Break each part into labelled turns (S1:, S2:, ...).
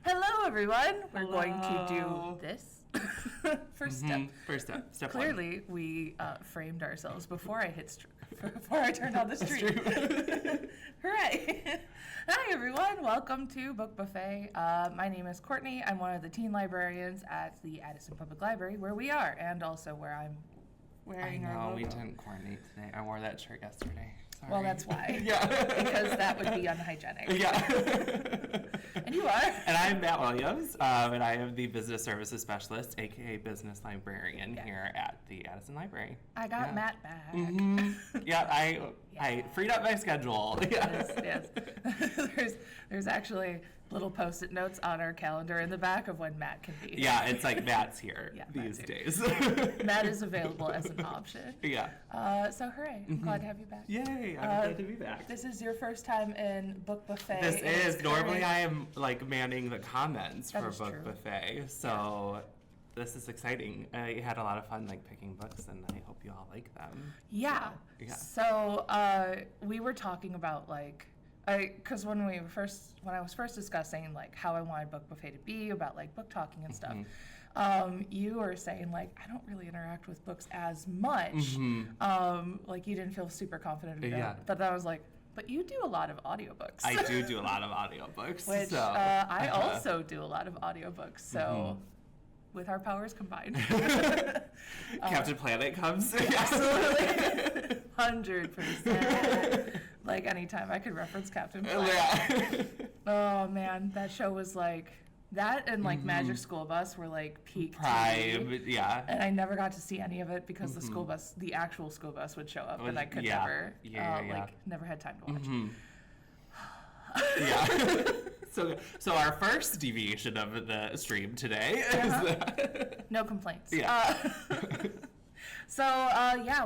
S1: Hello, everyone. We're going to do this first step.
S2: First step. Step
S1: Clearly, we framed ourselves before I turned on the stream. Hooray! Hi, everyone. Welcome to Book Buffet. My name is Courtney. I'm one of the teen librarians at the Addison Public Library, where we are, and also where I'm wearing our logo.
S2: We didn't coordinate today. I wore that shirt yesterday. Sorry.
S1: Well, that's why.
S2: Yeah.
S1: Because that would be unhygienic.
S2: Yeah.
S1: And you are.
S2: And I'm Matt Williams, and I am the Business Services Specialist, a.k.a. Business Librarian here at the Addison Library.
S1: I got Matt back.
S2: Mm-hmm. Yeah, I freed up my schedule.
S1: Yes. There's actually little Post-it notes on our calendar in the back of when Matt can be here.
S2: Yeah, it's like Matt's here these days.
S1: Matt is available as an option.
S2: Yeah.
S1: So hooray. I'm glad to have you back.
S2: Yay, I'm glad to be back.
S1: This is your first time in Book Buffet.
S2: This is. Normally I am like manning the comments for Book Buffet. So this is exciting. I had a lot of fun like picking books, and I hope you all like them.
S1: Yeah. So we were talking about because when I was first discussing like how I wanted Book Buffet to be about like book talking and stuff, you were saying like I don't really interact with books as much. Like you didn't feel super confident about it. But I was like, but you do a lot of audiobooks.
S2: I do a lot of audiobooks.
S1: Which I also do a lot of audiobooks. So with our powers combined.
S2: Captain Planet comes.
S1: Absolutely. 100%. Like anytime I could reference Captain Planet.
S2: Yeah.
S1: Oh man, that show was like that and like Magic School Bus were like peak
S2: prime,
S1: TV.
S2: Yeah.
S1: And I never got to see any of it because the actual school bus would show up and I could never never had time to watch.
S2: Yeah. So our first deviation of the stream today is
S1: no complaints.
S2: Yeah.
S1: So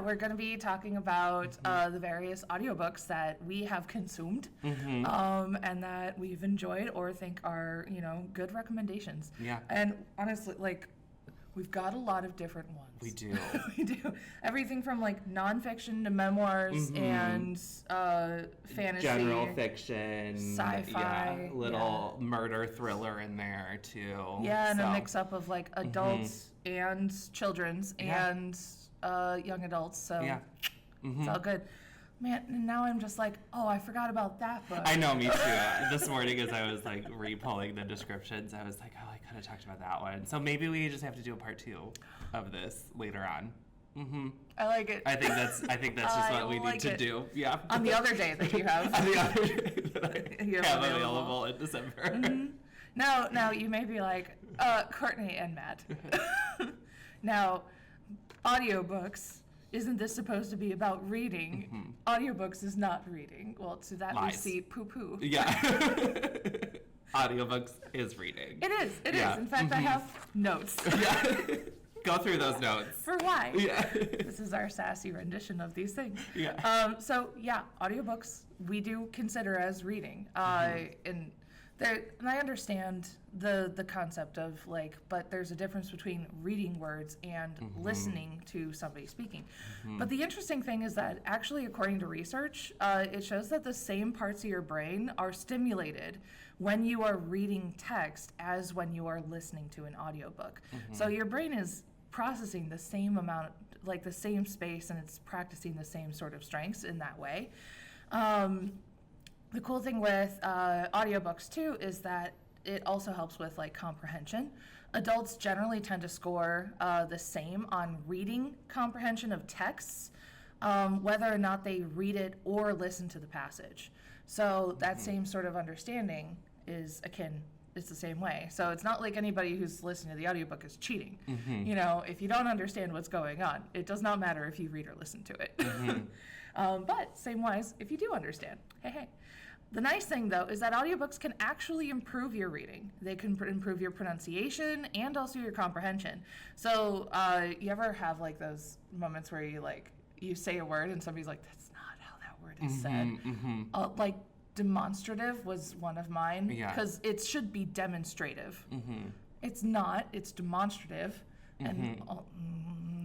S1: we're going to be talking about the various audiobooks that we have consumed and that we've enjoyed or think are, good recommendations.
S2: Yeah.
S1: And honestly, like, we've got a lot of different ones.
S2: We do.
S1: We do. Everything from, like, nonfiction to memoirs and fantasy.
S2: General fiction.
S1: Sci-fi.
S2: Little murder thriller in there, too.
S1: Yeah, and a mix-up of, like, adults and children's and young adults. So it's all good. Man, and now I'm just like, oh, I forgot about that book.
S2: I know, me too. This morning as I was like re-pulling the descriptions, I was like, oh, I could have talked about that one. So maybe we just have to do a part 2 of this later on.
S1: I like it.
S2: I think that's just what we need to do. Yeah.
S1: On the other day that you have.
S2: On the other day that I have available in December.
S1: Now you may be like, Courtney and Matt. Now, audiobooks. Isn't this supposed to be about reading? Audiobooks is not reading. Well, to that we see poo-poo.
S2: Yeah. Audiobooks is reading.
S1: It is. In fact, I have notes.
S2: Yeah. Go through those notes.
S1: For why?
S2: Yeah.
S1: This is our sassy rendition of these things.
S2: Yeah.
S1: Audiobooks we do consider as reading. And I understand the concept of like, but there's a difference between reading words and listening to somebody speaking. But the interesting thing is that actually, according to research, it shows that the same parts of your brain are stimulated when you are reading text as when you are listening to an audiobook. So your brain is processing the same amount, like the same space, and it's practicing the same sort of strengths in that way. The cool thing with audiobooks, too, is that it also helps with, like, comprehension. Adults generally tend to score the same on reading comprehension of texts, whether or not they read it or listen to the passage. So that same sort of understanding is it's the same way. So it's not like anybody who's listening to the audiobook is cheating. If you don't understand what's going on, it does not matter if you read or listen to it. But same wise, if you do understand, hey. The nice thing, though, is that audiobooks can actually improve your reading. They can improve your pronunciation and also your comprehension. So you ever have like those moments where you say a word and somebody's like, that's not how that word is said. Like demonstrative was one of mine because it should be demonstrative. It's not. It's demonstrative. And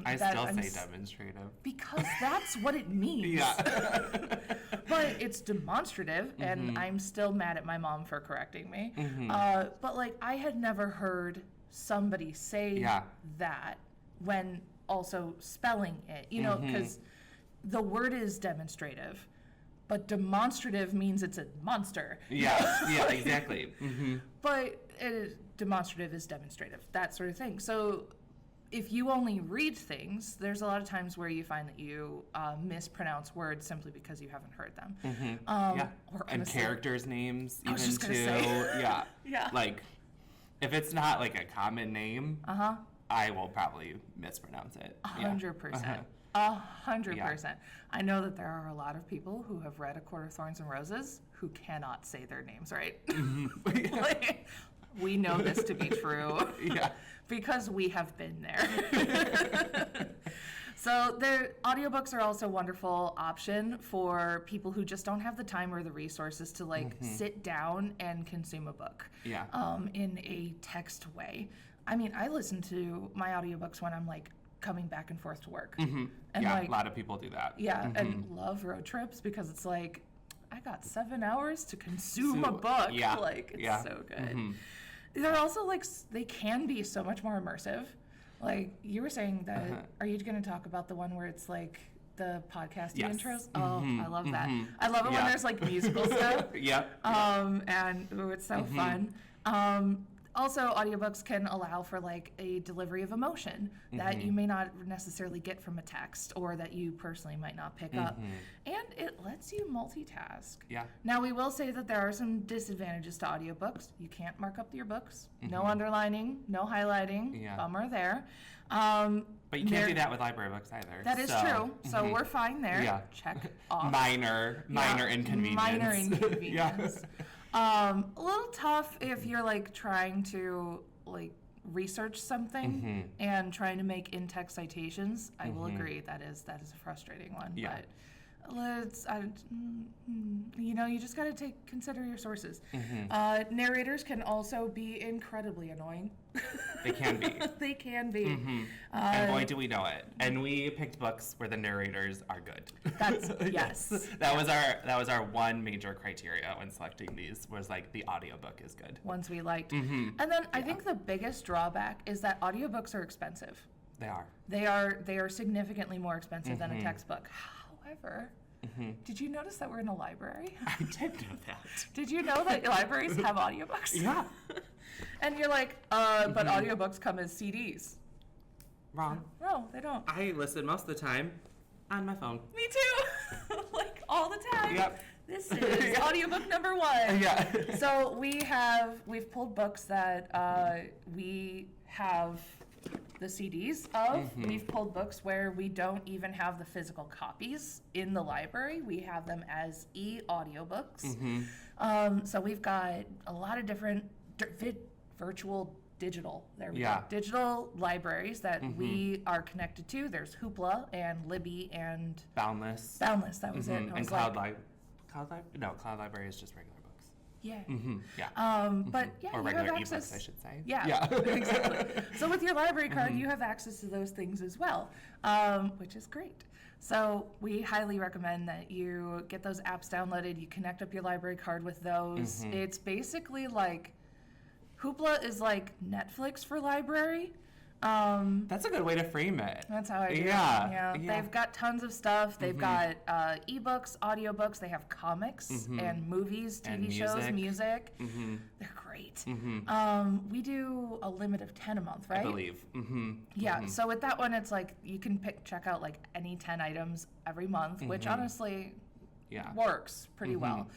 S2: I still say demonstrative.
S1: Because that's what it means.
S2: Yeah.
S1: But it's demonstrative, and I'm still mad at my mom for correcting me. But like, I had never heard somebody say that when also spelling it, you know, because the word is demonstrative, but demonstrative means it's a monster.
S2: Yeah, exactly.
S1: But demonstrative is demonstrative, that sort of thing. So if you only read things, there's a lot of times where you find that you mispronounce words simply because you haven't heard them. Or
S2: and characters' names,
S1: I was
S2: even
S1: just gonna
S2: too.
S1: say.
S2: Yeah. Like, if it's not like a common name, I will probably mispronounce it.
S1: 100%. 100%. I know that there are a lot of people who have read A Court of Thorns and Roses who cannot say their names right. Like, we know this to be true. Because we have been there. So audiobooks are also a wonderful option for people who just don't have the time or the resources to like sit down and consume a book in a text way. I mean, I listen to my audiobooks when I'm like coming back and forth to work. And like,
S2: a lot of people do that.
S1: And love road trips because it's like, I got 7 hours to consume a book. Like, it's so good. They're also like, they can be so much more immersive. Like you were saying that, are you going to talk about the one where it's like the podcasting intros? Oh, I love that. I love it when there's like musical stuff. And it's so fun. Also, audiobooks can allow for like a delivery of emotion that you may not necessarily get from a text or that you personally might not pick up. And it lets you multitask. Now, we will say that there are some disadvantages to audiobooks. You can't mark up your books. No underlining, no highlighting. Bummer there.
S2: But you can't do that with library books either.
S1: That is true. So we're fine there. Check off.
S2: Minor inconvenience.
S1: Minor inconvenience. A little tough if you're like trying to like research something and trying to make in-text citations. I will agree that is a frustrating one. But you just got to consider your sources. Narrators can also be incredibly annoying.
S2: They can be.
S1: They can be.
S2: And boy, do we know it. And we picked books where the narrators are good.
S1: That's yes.
S2: That was our one major criteria when selecting these, was like the audiobook is good.
S1: Ones we liked. And then I think the biggest drawback is that audiobooks are expensive.
S2: They are.
S1: They are significantly more expensive than a textbook. However, did you notice that we're in a library?
S2: I did know that.
S1: Did you know that libraries have audiobooks?
S2: Yeah.
S1: And you're like, but audiobooks come as CDs.
S2: Wrong.
S1: No, they don't.
S2: I listen most of the time on my phone.
S1: Me too. Like all the time.
S2: Yep.
S1: This is audiobook number 1. So we've pulled books that we have the CDs of. We've pulled books where we don't even have the physical copies in the library. We have them as e-audiobooks. So we've got a lot of different virtual digital. There we go. Digital libraries that we are connected to. There's Hoopla and Libby and
S2: Boundless.
S1: That was it.
S2: And Cloud Library is just regular books.
S1: But
S2: or
S1: you
S2: regular
S1: have
S2: ebooks,
S1: access.
S2: I should say.
S1: Exactly. So with your library card, you have access to those things as well, which is great. So we highly recommend that you get those apps downloaded. You connect up your library card with those. It's basically like Hoopla is like Netflix for library.
S2: That's a good way to frame it.
S1: That's how I do it. They've got tons of stuff. They've got ebooks, audiobooks. They have comics and movies, TV shows, music. They're great. We do a limit of 10 a month, right?
S2: I believe.
S1: So with that one, it's like you can check out like any 10 items every month, which honestly works pretty well.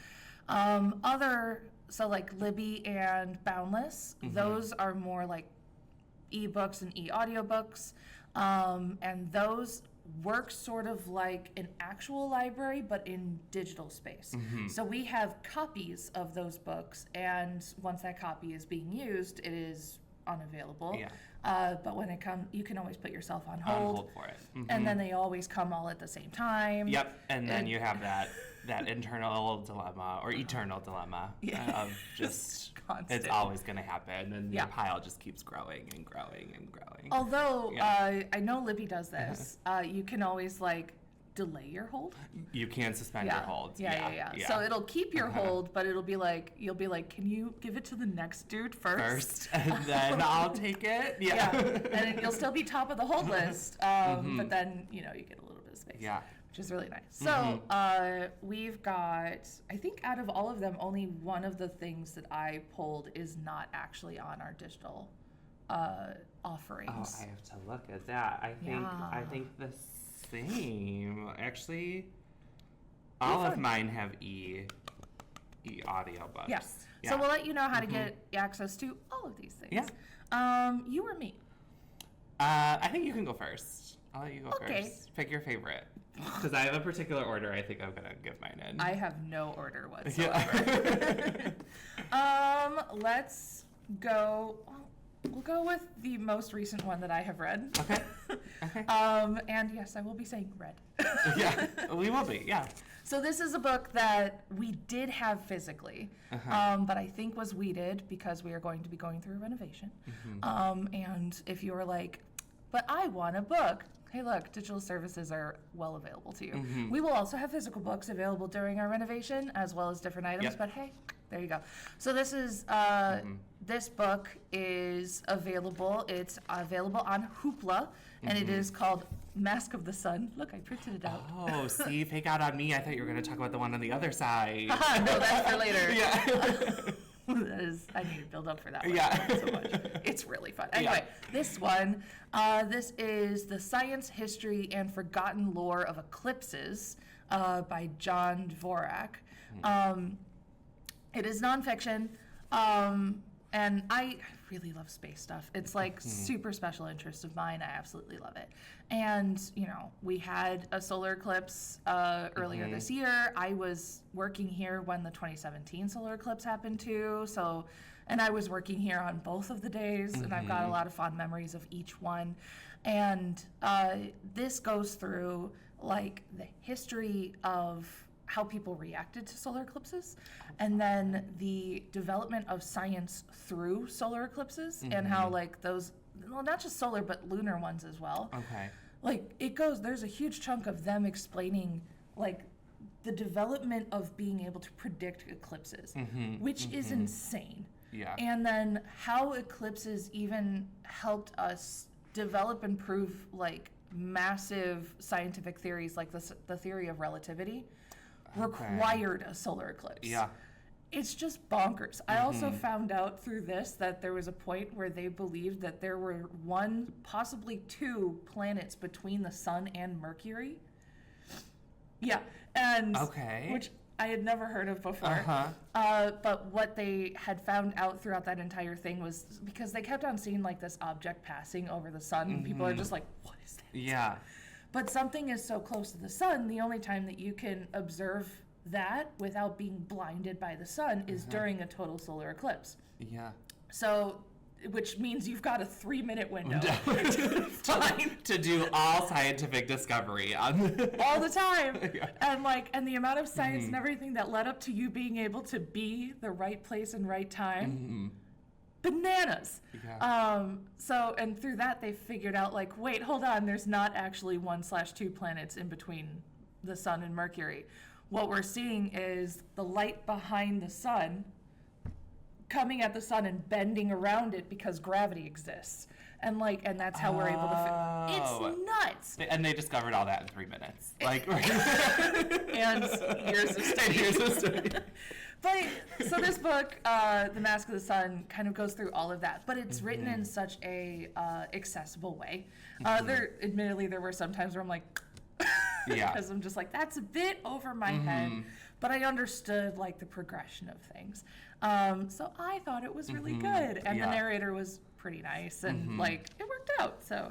S1: So like Libby and Boundless, those are more like ebooks and e-audiobooks, and those work sort of like an actual library but in digital space. So we have copies of those books, and once that copy is being used, it is unavailable. But when it comes, you can always put yourself on hold
S2: for it.
S1: and then they always come all at the same time.
S2: And then you have that internal dilemma or eternal dilemma of just
S1: constant.
S2: It's always going to happen, and
S1: Yeah.
S2: the pile just keeps growing and growing and growing.
S1: Although,
S2: Yeah.
S1: I know Libby does this. You can always, like, delay your hold.
S2: You can suspend your holds.
S1: Yeah. So it'll keep your hold, but it'll be like, you'll be like, can you give it to the next dude first?
S2: And then I'll take it. Yeah.
S1: And you'll still be top of the hold list, but then, you get a little bit of space.
S2: Yeah.
S1: Which is really nice. So we've got, I think out of all of them, only one of the things that I pulled is not actually on our digital offerings.
S2: Oh, I have to look at that. I think the same. Actually, all of mine have audiobooks.
S1: Yes.
S2: Yeah.
S1: So we'll let you know how to get access to all of these things.
S2: Yeah.
S1: You or me?
S2: I think you can go first. I'll let you go
S1: Okay.
S2: first. Pick your favorite. Because I have a particular order I think I'm going to give mine in.
S1: I have no order whatsoever. Let's go. We'll go with the most recent one that I have read.
S2: Okay.
S1: And yes, I will be saying read.
S2: Yeah, we will be, yeah.
S1: So this is a book that we did have physically, but I think was weeded because we are going to be going through a renovation. And if you were like, but I want a book, hey look, digital services are well available to you. We will also have physical books available during our renovation as well as different items, but hey, there you go. So this is, this book is available. It's available on Hoopla, and it is called Mask of the Sun. Look, I printed it out.
S2: Oh, see, fake out on me. I thought you were going to talk about the one on the other side.
S1: No, that's for later.
S2: Yeah.
S1: I need to build up for that one.
S2: Yeah.
S1: So much. It's really fun. Anyway, this one, this is The Science, History, and Forgotten Lore of Eclipses by John Dvorak. It is nonfiction, and I really love space stuff. It's like super special interest of mine. I absolutely love it. And, we had a solar eclipse earlier this year. I was working here when the 2017 solar eclipse happened too. So, and I was working here on both of the days, and I've got a lot of fond memories of each one. And this goes through like the history of how people reacted to solar eclipses, and then the development of science through solar eclipses, and how like those, well, not just solar, but lunar ones as well.
S2: Okay.
S1: Like there's a huge chunk of them explaining like the development of being able to predict eclipses, which is insane.
S2: Yeah.
S1: And then how eclipses even helped us develop and prove like massive scientific theories, like the theory of relativity. Required a solar eclipse.
S2: Yeah.
S1: It's just bonkers. I also found out through this that there was a point where they believed that there were one, possibly two planets between the sun and Mercury. Yeah. And which I had never heard of before. But what they had found out throughout that entire thing was because they kept on seeing like this object passing over the sun, and people are just like, what is that?
S2: Yeah.
S1: But something is so close to the sun, the only time that you can observe that without being blinded by the sun is during a total solar eclipse.
S2: Yeah.
S1: So, which means you've got a 3-minute window
S2: to do all scientific discovery on
S1: all the time. And the amount of science and everything that led up to you being able to be the right place and right time. Bananas. So, and through that they figured out like, wait, hold on, there's not actually 1/2 planets in between the sun and Mercury. What we're seeing is the light behind the sun coming at the sun and bending around it because gravity exists. And that's how we're able to it's nuts.
S2: And they discovered all that in 3 minutes. Like
S1: and years of study. But so this book, The Mask of the Sun, kind of goes through all of that, but it's written in such a accessible way. Admittedly, there were some times where I'm like, because I'm just like, that's a bit over my head, but I understood like the progression of things. So I thought it was really good, and the narrator was pretty nice, and like it worked out. So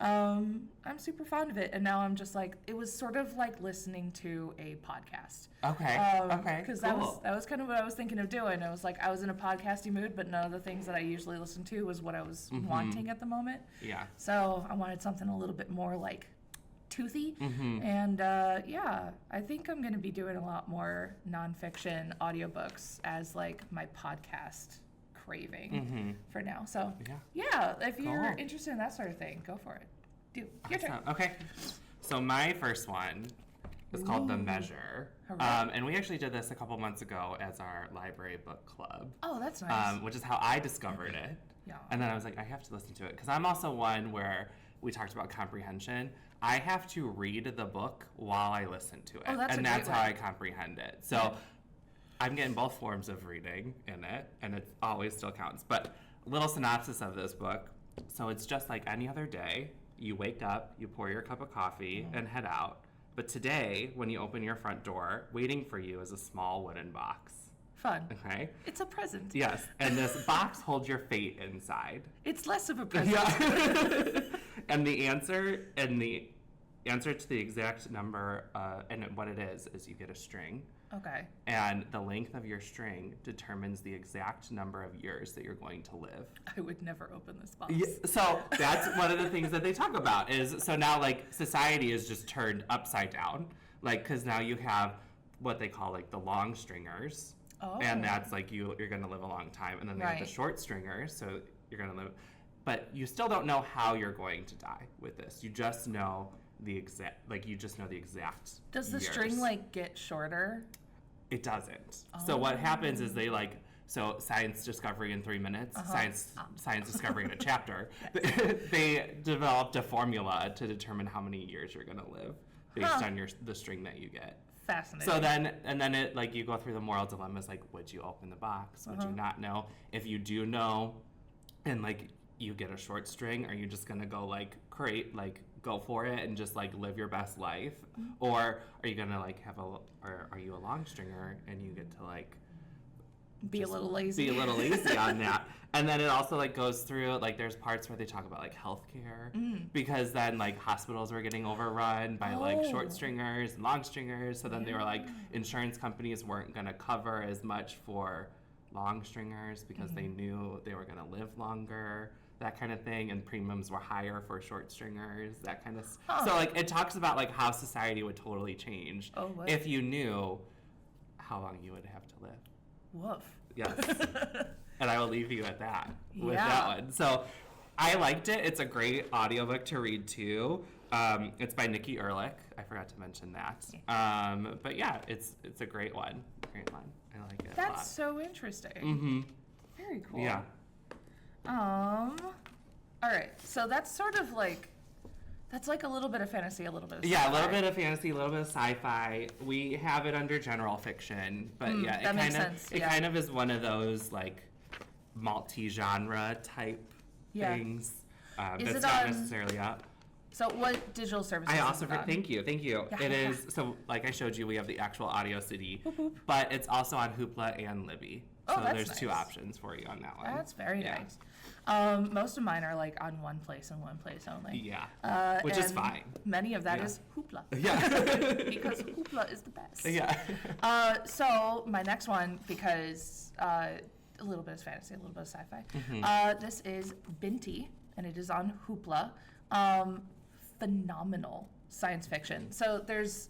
S1: I'm super fond of it, and now I'm just like, it was sort of like listening to a podcast. Because that was kind of what I was thinking of doing. I was like, I was in a podcasty mood, but none of the things that I usually listen to was what I was wanting at the moment. So I wanted something a little bit more like toothy, and I think I'm going to be doing a lot more nonfiction audiobooks as like my podcast craving for now. So yeah, if you're interested in that sort of thing, go for it. Your turn.
S2: Okay. So my first one is called The Measure. And we actually did this a couple months ago as our library book club.
S1: Oh, that's nice.
S2: Which is how I discovered it.
S1: Yeah.
S2: And then I was like, I have to listen to it. Because I'm also one where we talked about comprehension. I have to read the book while I listen to it.
S1: Oh,
S2: and that's how I comprehend it. So I'm getting both forms of reading in it. And it always still counts. But little synopsis of this book. So it's just like any other day. You wake up, you pour your cup of coffee, and head out. But today, when you open your front door, waiting for you is a small wooden box.
S1: Fun.
S2: Okay?
S1: It's a present.
S2: Yes. And this box holds your fate inside.
S1: It's less of a present.
S2: Yeah. And the answer to the exact number, and what it is you get a string.
S1: Okay.
S2: And the length of your string determines the exact number of years that you're going to live.
S1: I would never open this box.
S2: Yeah, so that's one of the things that they talk about is, so now like society is just turned upside down. Like, because now you have what they call like the long stringers.
S1: Oh.
S2: And that's like you're going to live a long time. And then they have the short stringers, so you're going to live. But you still don't know how you're going to die with this. You just know the exact,
S1: Does the
S2: years.
S1: string like get shorter?
S2: It doesn't. So what happens is they like, so science discovery in 3 minutes, science discovery in a chapter. They developed a formula to determine how many years you're going to live based on the string that you get.
S1: Fascinating.
S2: So then it like you go through the moral dilemmas, like would you open the box? Would you not know? If you do know, and like you get a short string, are you just gonna go like go for it and just like live your best life, or are you gonna like or are you a long stringer and you get to like
S1: be a little lazy
S2: on that? And then it also like goes through like there's parts where they talk about like healthcare because then like hospitals were getting overrun by like short stringers and long stringers, so then they were like insurance companies weren't gonna cover as much for long stringers because they knew they were gonna live longer, that kind of thing, and premiums were higher for short stringers, that kind of so like it talks about like how society would totally change if you knew how long you would have to live.
S1: Woof.
S2: Yes. And I will leave you at that with that one. So I liked it. It's a great audiobook to read too. It's by Nikki Ehrlich. I forgot to mention that. But yeah, it's a great one. Great one. I like it a lot.
S1: That's so interesting.
S2: Mm-hmm.
S1: Very cool.
S2: Yeah.
S1: All right. So that's sort of like, that's like a little bit of fantasy, a little bit of sci-fi.
S2: Yeah, a little bit of fantasy, a little bit of sci-fi. We have it under general fiction, but it kind of is one of those like multi-genre type things. That's not necessarily up.
S1: So what digital services?
S2: I also thank you. It is so like I showed you, we have the actual Audio CD, but it's also on Hoopla and Libby. So there's two options for you on that one.
S1: That's very nice. Most of mine are like on one place and one place only.
S2: Yeah. Which is fine.
S1: Many of that is Hoopla.
S2: Yeah.
S1: Because Hoopla is the best.
S2: Yeah.
S1: So my next one, because a little bit of fantasy, a little bit of sci-fi. This is Binti, and it is on Hoopla. Phenomenal science fiction. So there's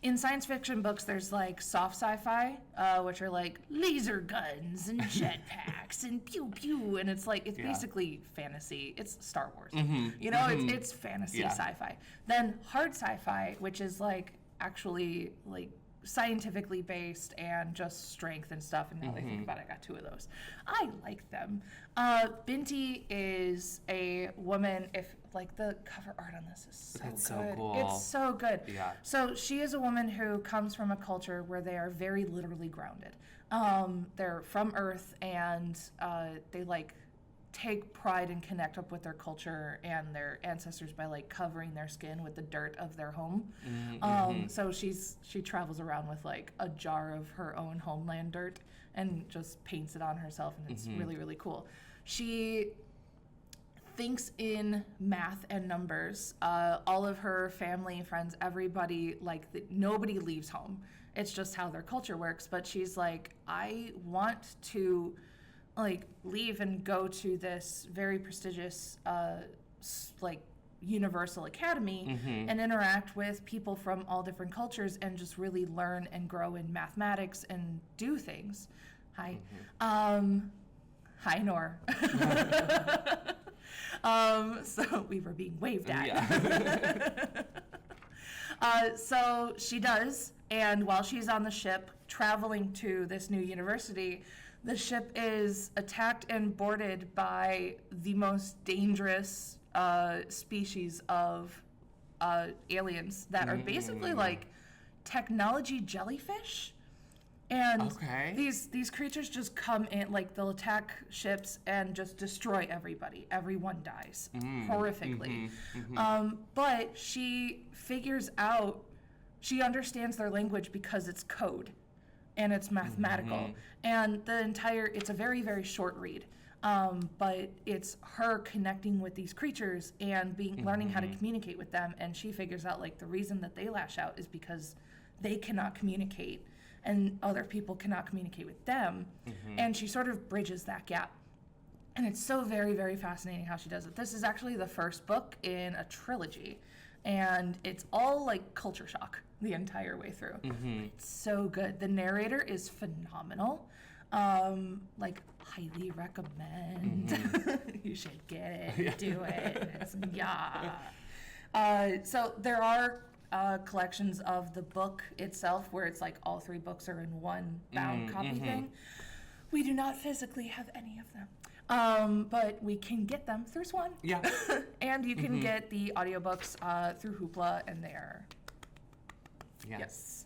S1: in science fiction books, there's like soft sci-fi, which are like laser guns and jetpacks and pew pew, and it's like it's basically fantasy. It's Star Wars, it's fantasy sci-fi. Then hard sci-fi, which is like actually like scientifically based and just strength and stuff. And now that I think about it, I got two of those. I like them. Binti is a woman. If like the cover art on this is so good.
S2: So cool.
S1: It's so good.
S2: Yeah.
S1: So she is a woman who comes from a culture where they are very literally grounded. They're from Earth, and they like take pride and connect up with their culture and their ancestors by like covering their skin with the dirt of their home. So she travels around with like a jar of her own homeland dirt and just paints it on herself, and it's really, really cool. She thinks in math and numbers. All of her family, friends, everybody, like nobody leaves home. It's just how their culture works. But she's like, I want to like leave and go to this very prestigious like universal academy and interact with people from all different cultures and just really learn and grow in mathematics and do things. Hi. Hi, Nor. So we were being waved at.
S2: Yeah.
S1: So she does, and while she's on the ship traveling to this new university, the ship is attacked and boarded by the most dangerous species of aliens that are basically like technology jellyfish. And these creatures just come in, like they'll attack ships and just destroy everybody. Everyone dies horrifically. But she figures out, she understands their language because it's code and it's mathematical. And it's a very, very short read. But it's her connecting with these creatures and learning how to communicate with them. And she figures out like the reason that they lash out is because they cannot communicate and other people cannot communicate with them. And she sort of bridges that gap. And it's so very, very fascinating how she does it. This is actually the first book in a trilogy. And it's all like culture shock the entire way through. It's so good. The narrator is phenomenal. Like, highly recommend. You should get it. Do it. So there are collections of the book itself where it's like all 3 books are in one bound copy thing. We do not physically have any of them, but we can get them through Swan.
S2: Yeah.
S1: And you can get the audiobooks through Hoopla, and they're yes.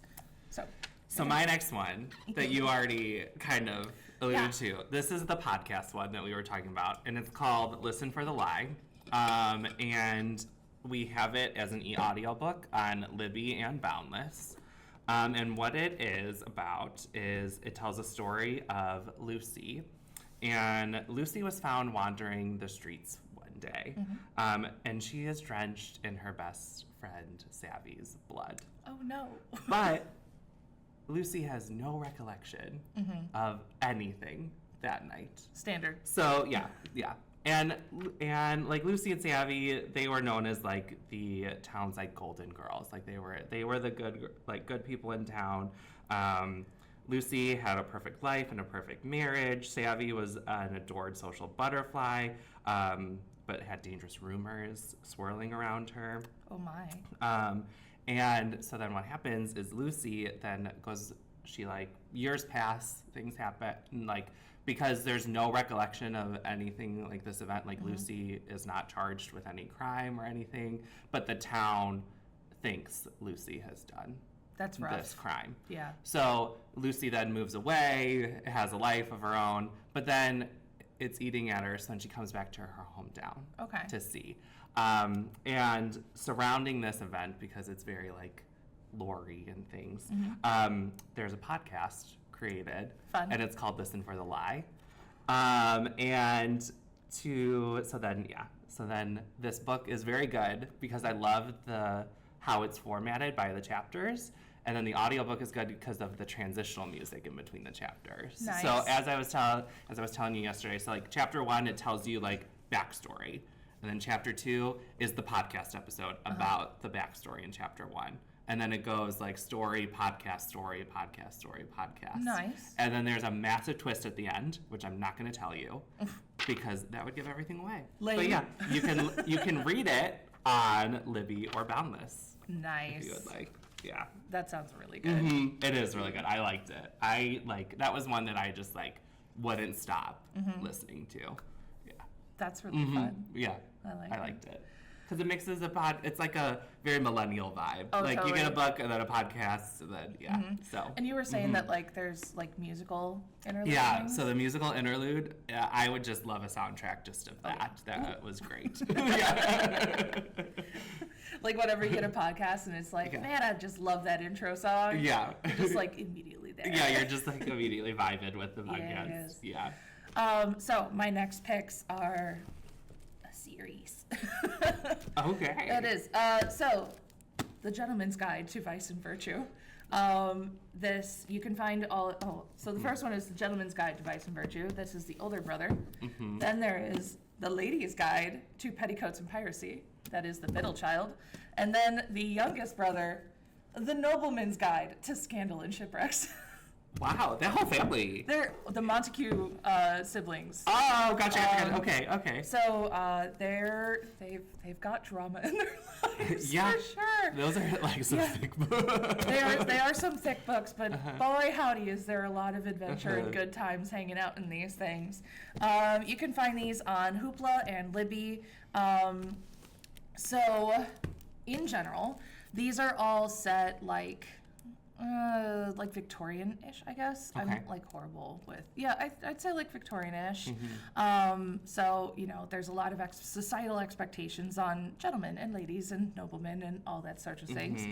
S1: So
S2: my next one that you already kind of alluded to, this is the podcast one that we were talking about, and it's called Listen for the Lie. And we have it as an e-audiobook on Libby and Boundless. And what it is about is it tells a story of Lucy. And Lucy was found wandering the streets one day. And she is drenched in her best friend Savvy's blood.
S1: Oh, no.
S2: But Lucy has no recollection of anything that night.
S1: Standard.
S2: So, yeah. And like Lucy and Savvy, they were known as like the town's like golden girls. Like they were the good people in town. Lucy had a perfect life and a perfect marriage. Savvy was an adored social butterfly, but had dangerous rumors swirling around her.
S1: Oh my.
S2: And so then what happens is Lucy then goes, she like, years pass, things happen, like, because there's no recollection of anything like this event, like Lucy is not charged with any crime or anything, but the town thinks Lucy has done this crime.
S1: Yeah.
S2: So Lucy then moves away, has a life of her own, but then it's eating at her, so then she comes back to her hometown to see. And surrounding this event, because it's very like lore-y and things, there's a podcast created.
S1: Fun.
S2: And it's called Listen for the Lie. So then this book is very good because I love how it's formatted by the chapters. And then the audiobook is good because of the transitional music in between the chapters.
S1: Nice.
S2: So as I was telling you yesterday, so like chapter 1, it tells you like backstory. And then chapter 2 is the podcast episode about the backstory in chapter 1. And then it goes like story, podcast, story, podcast, story, podcast.
S1: Nice.
S2: And then there's a massive twist at the end, which I'm not going to tell you because that would give everything away. But yeah, you can read it on Libby or Boundless.
S1: Nice.
S2: If you would like. Yeah.
S1: That sounds really good.
S2: It is really good. I liked it. That was one that I just like wouldn't stop listening to. Yeah.
S1: That's really fun.
S2: Yeah. I liked it. Because it mixes it's like a very millennial vibe.
S1: Oh,
S2: like
S1: totally.
S2: you get a book and then a podcast and then so.
S1: And you were saying that like there's like musical interlude.
S2: Yeah,
S1: things?
S2: so the musical interlude, I would just love a soundtrack just of that. That was great.
S1: Like whenever you get a podcast and it's like, man, I just love that intro song.
S2: Yeah.
S1: You're just like immediately there.
S2: Yeah, you're just like immediately vibing with the podcast.
S1: Yes.
S2: Yeah.
S1: So my next picks are a series.
S2: Okay.
S1: It is. So The Gentleman's Guide to Vice and Virtue. This you can find so the first one is The Gentleman's Guide to Vice and Virtue. This is the older brother. Then there is The Lady's Guide to Petticoats and Piracy. That is the middle child. And then the youngest brother, The Nobleman's Guide to Scandal and Shipwrecks.
S2: Wow, that whole family.
S1: They're the Montague siblings.
S2: Oh, gotcha. Okay.
S1: So they've got drama in their lives,
S2: Yeah,
S1: for sure.
S2: Those are like some thick books.
S1: They are some thick books, but boy howdy is there a lot of adventure and good times hanging out in these things. You can find these on Hoopla and Libby. So in general, these are all set like Victorian-ish, I guess.
S2: Okay.
S1: I'm like horrible with, I'd say like Victorian-ish. So, there's a lot of societal expectations on gentlemen and ladies and noblemen and all that sorts of things.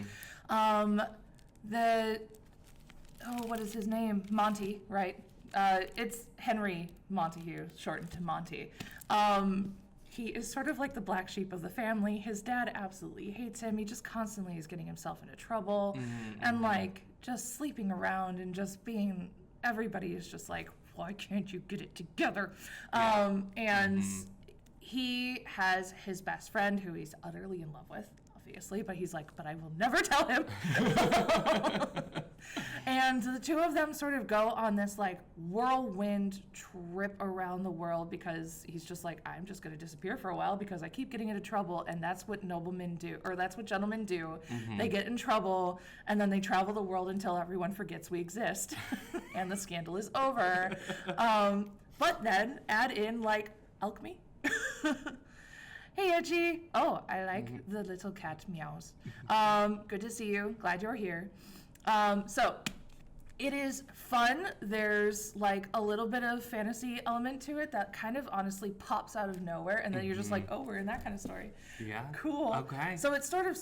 S1: What is his name? Monty, right? It's Henry Montague, shortened to Monty. He is sort of like the black sheep of the family. His dad absolutely hates him. He just constantly is getting himself into trouble and like just sleeping around and just being, everybody is just like, why can't you get it together? And he has his best friend who he's utterly in love with, obviously, but he's like, but I will never tell him. And the two of them sort of go on this like whirlwind trip around the world because he's just like, I'm just going to disappear for a while because I keep getting into trouble, and that's what noblemen do, or that's what gentlemen do. They get in trouble and then they travel the world until everyone forgets we exist and the scandal is over. But then add in like alchemy. Hey, Edgy. Oh, I like the little cat meows. Good to see you. Glad you're here. So it is fun. There's like a little bit of fantasy element to it that kind of honestly pops out of nowhere. And then you're just like, oh, we're in that kind of story.
S2: Yeah.
S1: Cool.
S2: Okay.
S1: So it sort of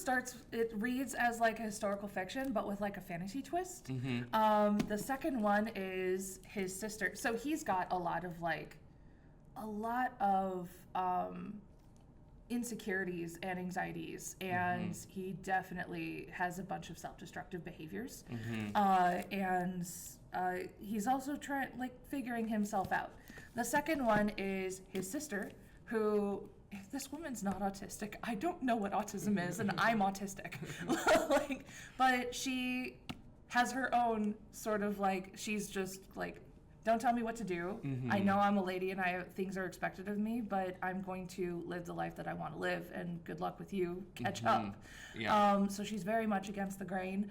S1: it reads as like a historical fiction, but with like a fantasy twist. The second one is his sister. So he's got a lot of insecurities and anxieties, and he definitely has a bunch of self-destructive behaviors. And he's also figuring himself out. The second one is his sister, who, if this woman's not autistic, I don't know what autism is, and I'm autistic. But she has her own sort of she's just don't tell me what to do. I know I'm a lady and things are expected of me, but I'm going to live the life that I want to live, and good luck with you. Catch up. Yeah. So she's very much against the grain.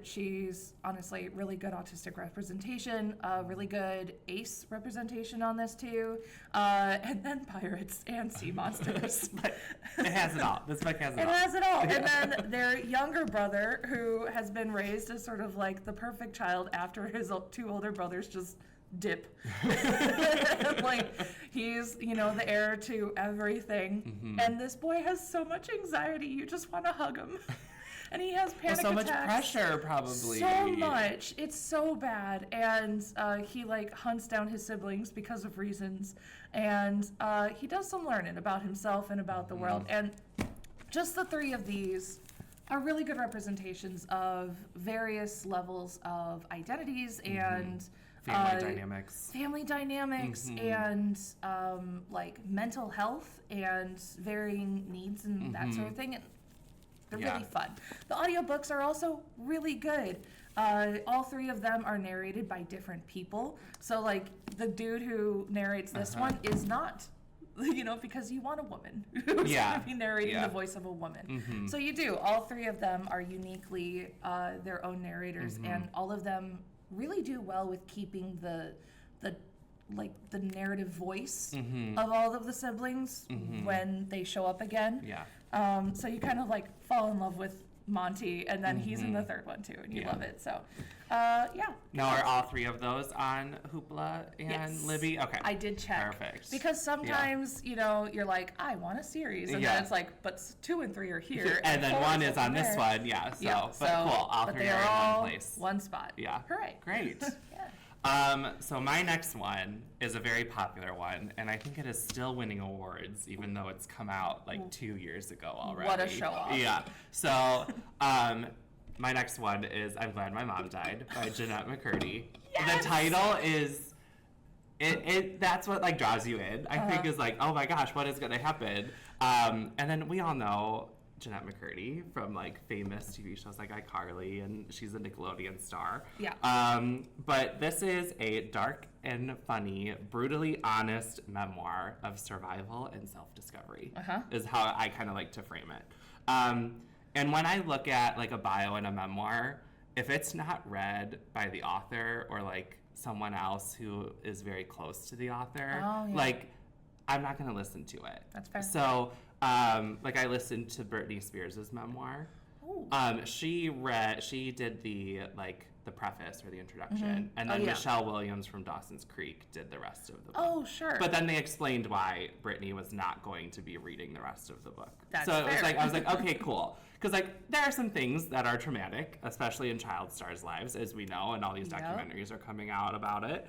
S1: She's honestly really good autistic representation, really good ace representation on this too, and then pirates and sea monsters.
S2: But it has it all. This book has it all.
S1: It has it all. And then their younger brother, who has been raised as sort of like the perfect child after his two older brothers just dip. He's, the heir to everything. And this boy has so much anxiety, you just want to hug him. And he has panic attacks.
S2: So much pressure, probably.
S1: So much. It's so bad. And he hunts down his siblings because of reasons. And he does some learning about himself and about the world. And just the three of these are really good representations of various levels of identities and family dynamics and mental health and varying needs and that sort of thing. And they're really fun. The audiobooks are also really good. All three of them are narrated by different people. So the dude who narrates this one is not, because you want a woman who's going to be narrating the voice of a woman. So you do. All three of them are uniquely their own narrators, and all of them really do well with keeping the narrative voice of all of the siblings when they show up again. So you kind of fall in love with Monty, and then he's in the third one too, and you love it. So,
S2: Now, are all three of those on Hoopla and Libby? Okay.
S1: I did check.
S2: Perfect.
S1: Because sometimes, you're like, I want a series, and then it's but 2 and 3 are here.
S2: And then 1 is on this one, So, cool. All three are in one place.
S1: One spot.
S2: Yeah.
S1: Hooray.
S2: Great. So my next one is a very popular one, and I think it is still winning awards, even though it's come out 2 years ago already.
S1: What a show off.
S2: Yeah. So, my next one is I'm Glad My Mom Died by Jeanette McCurdy. Yes! The title is, that's what draws you in. I think is oh my gosh, what is going to happen? And then we all know Jeanette McCurdy from like famous TV shows like iCarly, and she's a Nickelodeon star.
S1: Yeah.
S2: But this is a dark and funny, brutally honest memoir of survival and self-discovery. Is how I kind of like to frame it. And when I look at like a bio and a memoir, if it's not read by the author or like someone else who is very close to the author, like I'm not going to listen to it.
S1: That's fair.
S2: So, like I listened to Britney Spears' memoir. She did the preface or the introduction, and then Michelle Williams from Dawson's Creek did the rest of the book.
S1: Oh, sure.
S2: But then they explained why Britney was not going to be reading the rest of the book.
S1: That's
S2: so it was
S1: fair.
S2: like I was like, okay, cool. Because like there are some things that are traumatic, especially in child stars' lives, as we know, and all these documentaries are coming out about it.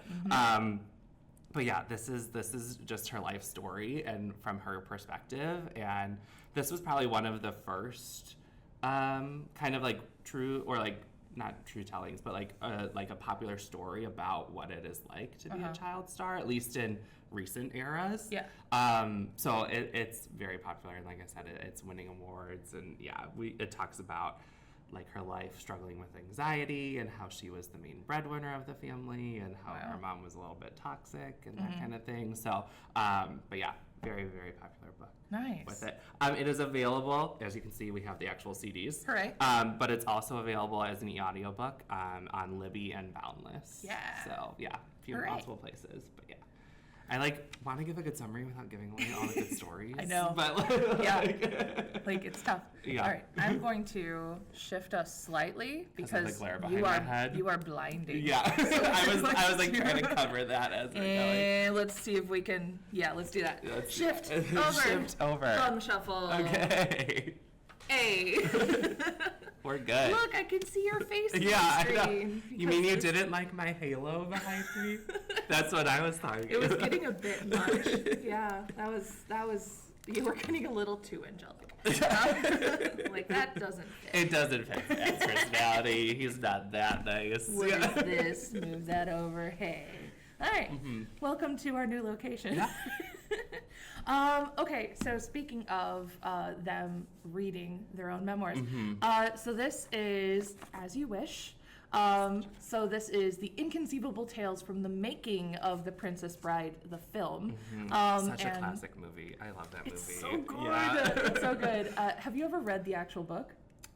S2: But yeah, this is just her life story and from her perspective, and this was probably one of the first kind of like true, or like not true tellings, but like a popular story about what it is like to be a child star, at least in recent eras.
S1: Yeah.
S2: So it's very popular, and like I said, it's winning awards, and it talks about like her life struggling with anxiety and how she was the main breadwinner of the family and how her mom was a little bit toxic and that kind of thing. So, but yeah, very, very popular book.
S1: Nice.
S2: With it. It is available, as you can see, we have the actual CDs.
S1: Hooray.
S2: But it's also available as an e-audiobook on Libby and Boundless.
S1: Yeah.
S2: So yeah, a few
S1: Hooray.
S2: multiple places, but yeah. I want to give a good summary without giving away all the good stories.
S1: I know.
S2: But
S1: like it's tough.
S2: Yeah.
S1: All right, I'm going to shift us slightly because
S2: glare
S1: you
S2: behind my head.
S1: you are blinding.
S2: Yeah. I was like trying to cover that as we're going.
S1: And let's see if we can. Yeah, let's do that. Shift over.
S2: Shift over.
S1: Thumb shuffle.
S2: Okay.
S1: Hey.
S2: We're good.
S1: Look, I can see your face on
S2: Yeah,
S1: the
S2: I know.
S1: screen.
S2: You mean you didn't like my halo behind me? That's what I was talking
S1: It was getting a bit much. Yeah, that was. You were getting a little too angelic. Like that doesn't fit.
S2: It doesn't fit Matt's personality. He's not that nice.
S1: What is this? Move that over. Hey. All right. Welcome to our new location.
S2: Yeah.
S1: Okay, so speaking of them reading their own memoirs, so this is As You Wish. So this is the inconceivable tales from the making of The Princess Bride, the film.
S2: Such a classic movie. I love that movie.
S1: It's so good.
S2: Yeah.
S1: It's so good. Have you ever read the actual book?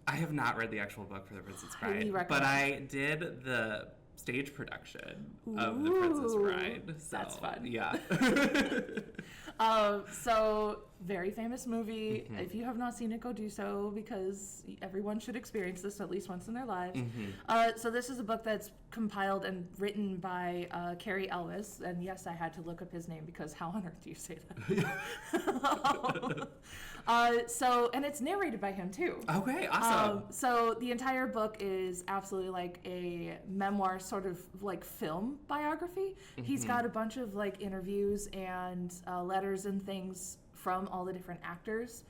S2: I have not read the actual book for The Princess
S1: Highly
S2: Bride,
S1: recommend.
S2: but I did the stage production of The Princess Bride. So,
S1: that's fun.
S2: Yeah.
S1: So very famous movie. If you have not seen it, go do so because everyone should experience this at least once in their lives. So this is a book that's compiled and written by Cary Elwes, and yes, I had to look up his name because how on earth do you say that? And it's narrated by him too.
S2: Okay, awesome.
S1: So the entire book is absolutely like a memoir, sort of like film biography. He's got a bunch of like interviews and letters and things from all the different actors,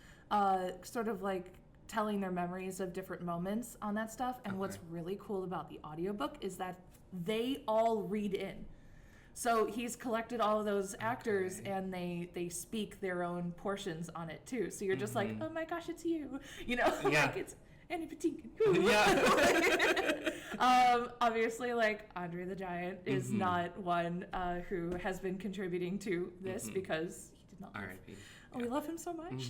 S1: sort of like telling their memories of different moments on that stuff. And what's really cool about the audiobook is that they all read in. So he's collected all of those actors and they speak their own portions on it too. So you're just like, oh my gosh, it's you. You know, like it's Annie Patinkin. Obviously, like Andre the Giant is not one who has been contributing to this because he did not live.
S2: R.I.P.
S1: Oh, we love him so much.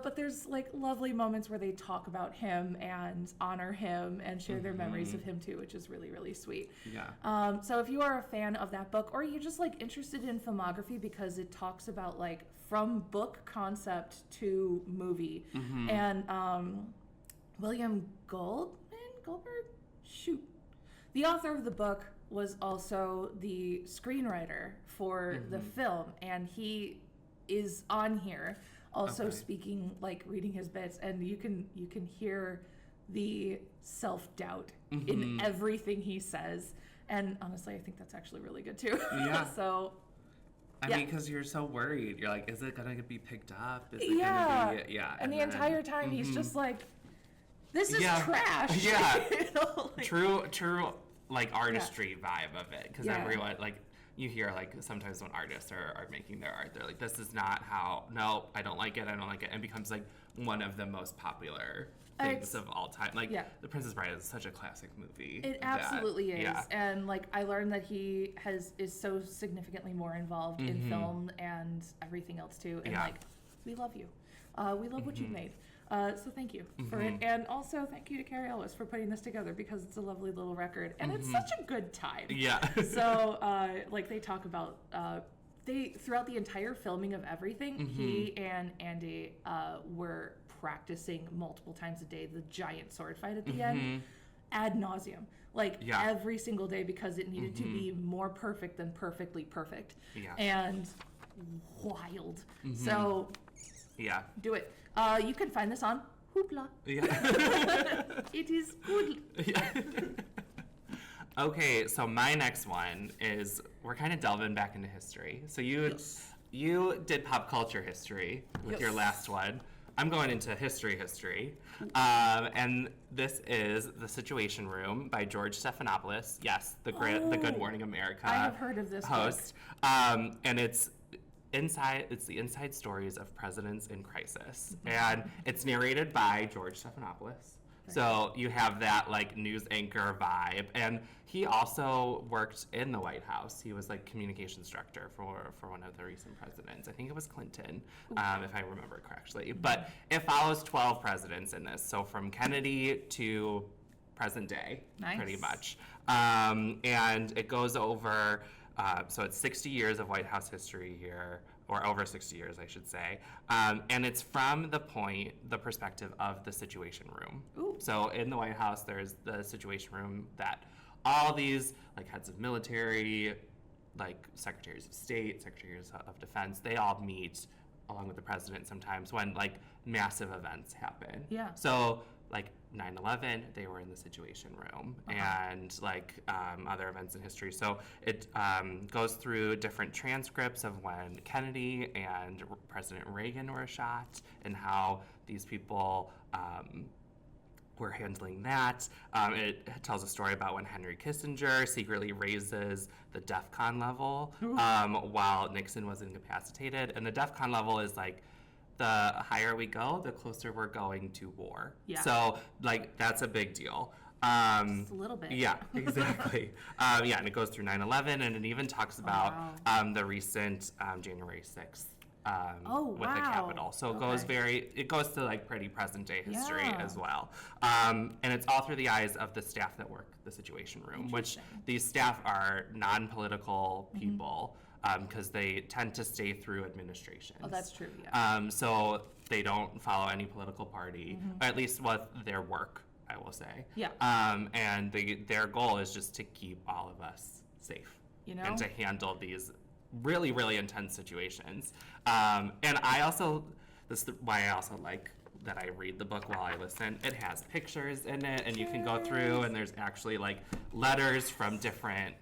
S1: But there's like lovely moments where they talk about him and honor him and share their memories of him too, which is really, really sweet.
S2: Yeah.
S1: So if you are a fan of that book, or you're just like interested in filmography because it talks about like from book concept to movie, and William Goldberg, the author of the book was also the screenwriter for the film, and he is on here also speaking, like reading his bits, and you can hear the self-doubt in everything he says, and honestly I think that's actually really good too. So
S2: I mean, because you're so worried, you're like, is it gonna be picked up, is it
S1: yeah
S2: gonna be
S1: and the entire time he's just like, this is trash.
S2: Yeah.
S1: You know, like,
S2: true like artistry vibe of it, because everyone like you hear like sometimes when artists are making their art, they're like, this is not how, no, I don't like it, and becomes like one of the most popular things of all time. Like The Princess Bride is such a classic movie.
S1: It absolutely is. Yeah. And like I learned that he is so significantly more involved in film and everything else too. And like, we love you. We love what you've made. So thank you for it. And also thank you to Carrie Ellis for putting this together, because it's a lovely little record and it's such a good time. Yeah. So like they talk about throughout the entire filming of everything, he and Andy were practicing multiple times a day the giant sword fight at the end ad nauseum, like every single day, because it needed to be more perfect than perfectly perfect. And wild. So do it. You can find this on Hoopla. It is good.
S2: Okay, so my next one is, we're kind of delving back into history. So you did pop culture history with your last one. I'm going into history. And this is The Situation Room by George Stephanopoulos. Yes, the Good Morning America
S1: I have heard of this
S2: host. And it's the inside stories of presidents in crisis. And it's narrated by George Stephanopoulos. So you have that like news anchor vibe. And he also worked in the White House. He was like communications director for one of the recent presidents. I think it was Clinton, if I remember correctly. But it follows 12 presidents in this. So from Kennedy to present day, pretty much. And it goes over, so it's 60 years of White House history here, or over 60 years, I should say. And it's from the perspective of the Situation Room. Ooh. So in the White House, there's the Situation Room that all these like heads of military, like secretaries of state, secretaries of defense, they all meet along with the president sometimes when like massive events happen. Yeah. So like 9/11, they were in the Situation Room, and like other events in history. So it goes through different transcripts of when Kennedy and President Reagan were shot, and how these people were handling that. It tells a story about when Henry Kissinger secretly raises the DEFCON level while Nixon was incapacitated. And the DEFCON level is like, the higher we go, the closer we're going to war. Yeah. So, like, that's a big deal.
S1: Just a little bit.
S2: Yeah, exactly. And it goes through 9/11, and it even talks about the recent January 6th with the Capitol. So it goes to like pretty present day history as well. And it's all through the eyes of the staff that work the Situation Room, which these staff are non-political people. Because they tend to stay through administrations.
S1: Oh, that's true, yeah.
S2: So they don't follow any political party, or at least with their work, I will say. Yeah. And their goal is just to keep all of us safe. You know? And to handle these really, really intense situations. And this is why I also like that I read the book while I listen. It has pictures in it, and you can go through, and there's actually like letters from different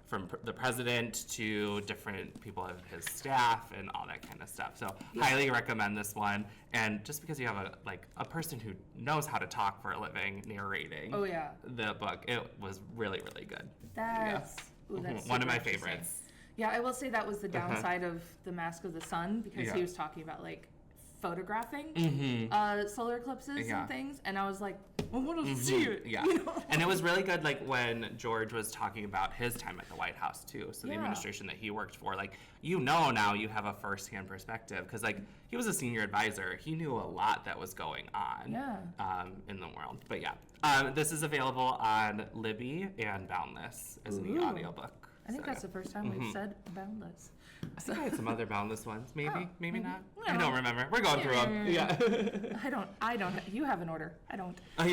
S2: from the president to different people of his staff and all that kind of stuff. So highly recommend this one. And just because you have a person who knows how to talk for a living narrating the book, it was really, really good.
S1: That's
S2: one of my favorites.
S1: Yeah, I will say that was the downside of The Mask of the Sun, because he was talking about like photographing solar eclipses and things, and I was like, I want to see it. Yeah. You know?
S2: And it was really good, like when George was talking about his time at the White House too. So the administration that he worked for, like, now you have a first-hand perspective, because like he was a senior advisor. He knew a lot that was going on in the world. But this is available on Libby and Boundless as an audiobook.
S1: I think that's the first time we've said Boundless.
S2: I think I had some other Boundless ones. Maybe not. No. I don't remember. We're going through them. Yeah.
S1: I don't. You have an order. I don't.
S2: I'm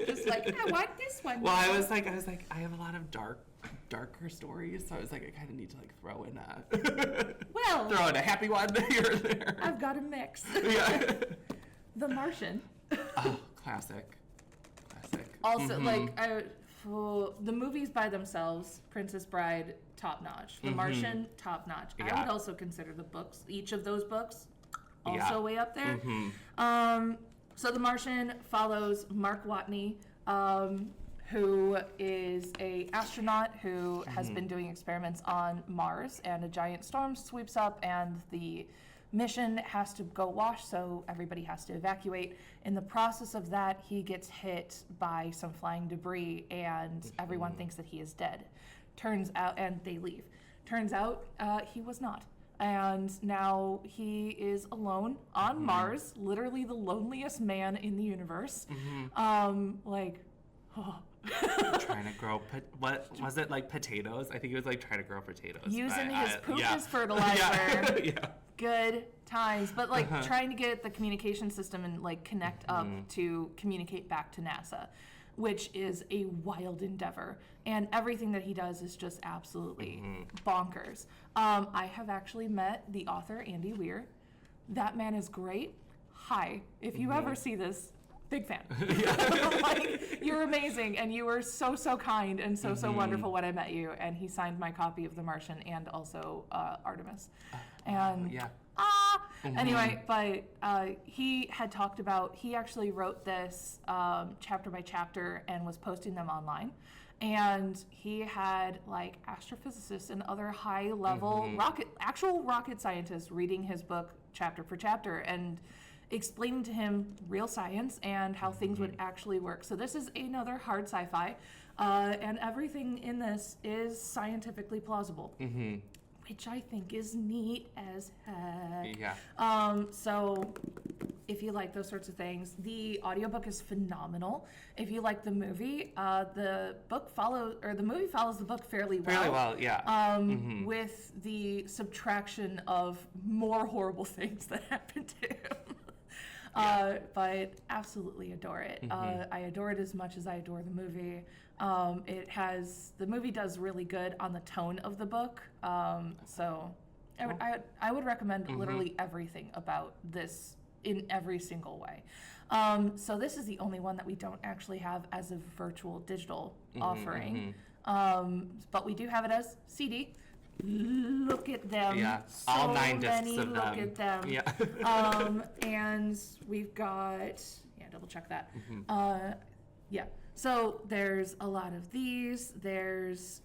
S1: just like, I want this one.
S2: Well, I was like, I have a lot of darker stories, so I was like, I kind of need to like throw in a happy one here and there.
S1: I've got a mix. Yeah. The Martian.
S2: Oh, classic.
S1: Also, the movies by themselves, Princess Bride, top notch. The Martian, top notch. I would also consider the books, each of those books, also way up there. So The Martian follows Mark Watney, who is a astronaut who has been doing experiments on Mars, and a giant storm sweeps up and the mission has to go wash, so everybody has to evacuate. In the process of that, he gets hit by some flying debris, and everyone thinks that he is dead. Turns out, and they leave. Turns out he was not. And now he is alone on Mars, literally the loneliest man in the universe.
S2: Trying to grow, what was it, like potatoes? I think he was like trying to grow potatoes.
S1: Using his poop as fertilizer.
S2: Yeah.
S1: Good times. But like trying to get the communication system and like connect up to communicate back to NASA, which is a wild endeavor. And everything that he does is just absolutely bonkers. I have actually met the author, Andy Weir. That man is great. Hi. If you ever see this, big fan. Like, you're amazing, and you were so kind and so wonderful when I met you. And he signed my copy of The Martian and also Artemis. And anyway, but he had talked about, he actually wrote this chapter by chapter and was posting them online. And he had like astrophysicists and other high level actual rocket scientists reading his book chapter for chapter and explaining to him real science and how things would actually work. So this is another hard sci-fi, and everything in this is scientifically plausible, which I think is neat as heck.
S2: Yeah.
S1: So if you like those sorts of things, the audiobook is phenomenal. If you like the movie, the movie follows the book fairly well.
S2: Fairly well, yeah.
S1: With the subtraction of more horrible things that happen to him. But absolutely adore it. I adore it as much as I adore the movie. The movie does really good on the tone of the book. So I would recommend literally everything about this in every single way. So this is the only one that we don't actually have as a virtual digital offering. But we do have it as CD. Look at them.
S2: Yeah,
S1: so
S2: all 9 discs
S1: many,
S2: of them.
S1: Look at them.
S2: Yeah.
S1: And we've got, double check that. So there's a lot of these. There's,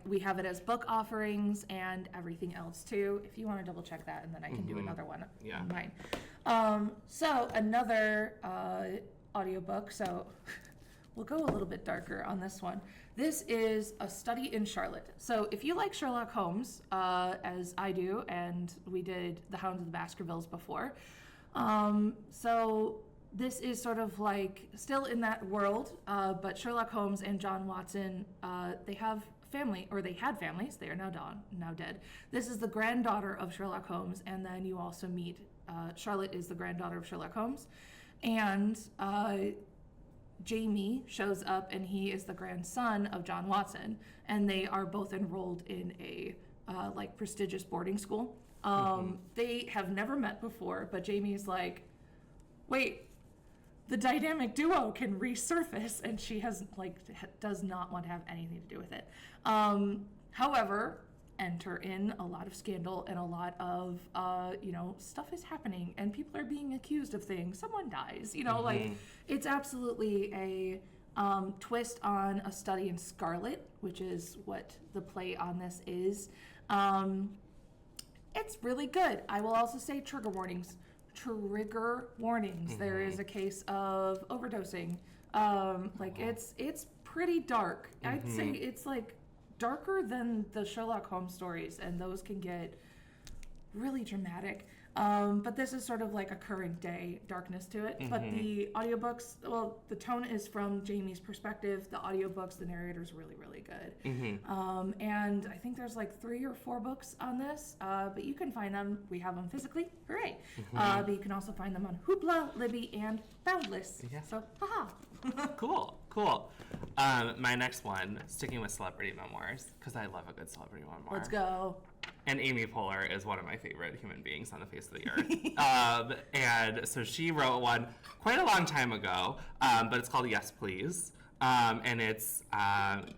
S1: we have it as book offerings and everything else too. If you want to double check that, and then I can do another one on mine. So another audiobook. So we'll go a little bit darker on this one. This is A Study in Charlotte. So if you like Sherlock Holmes, as I do, and we did The Hounds of the Baskervilles before, so this is sort of like still in that world, but Sherlock Holmes and John Watson, they have family, or they had families. They are now dead. This is the granddaughter of Sherlock Holmes, and then you also meet, Charlotte is the granddaughter of Sherlock Holmes, and Jamie shows up, and he is the grandson of John Watson, and they are both enrolled in a prestigious boarding school. They have never met before, but Jamie's like, wait, the dynamic duo can resurface, and she does not want to have anything to do with it. However, enter in a lot of scandal and a lot of stuff is happening, and people are being accused of things. Someone dies, it's absolutely a twist on A Study in Scarlet, which is what the play on this is. It's really good. I will also say trigger warnings. There is a case of overdosing. It's pretty dark. I'd say it's like darker than the Sherlock Holmes stories, and those can get really dramatic. But this is sort of like a current day darkness to it. But the audiobooks, the tone is from Jamie's perspective. The audiobooks, the narrator's really, really good. And I think there's 3 or 4 books on this, but you can find them. We have them physically. Hooray. But you can also find them on Hoopla, Libby, and Boundless.
S2: Yeah.
S1: So, haha.
S2: Cool. My next one, sticking with celebrity memoirs, because I love a good celebrity memoir.
S1: Let's go.
S2: And Amy Poehler is one of my favorite human beings on the face of the earth. And so she wrote one quite a long time ago, but it's called Yes, Please. And it's,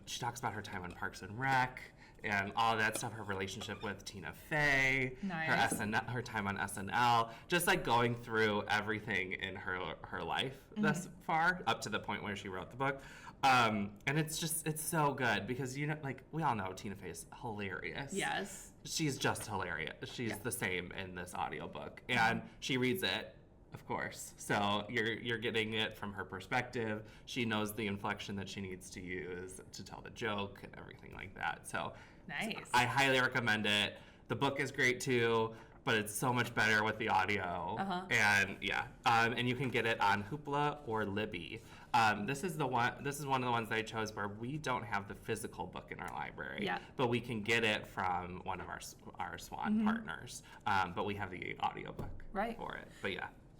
S2: she talks about her time on Parks and Rec and all that stuff, her relationship with Tina Fey,
S1: Nice.
S2: her time on SNL, just like going through everything in her life thus far, up to the point where she wrote the book. And it's so good because, you know, like, we all know Tina Fey is hilarious.
S1: Yes.
S2: She's just hilarious. She's the same in this audiobook. And she reads it, of course. So you're getting it from her perspective. She knows the inflection that she needs to use to tell the joke and everything like that. So
S1: Nice.
S2: I highly recommend it. The book is great too, but it's so much better with the audio. And and you can get it on Hoopla or Libby. This is one of the ones that I chose where we don't have the physical book in our library, but we can get it from one of our Swan partners. But we have the audiobook for it. But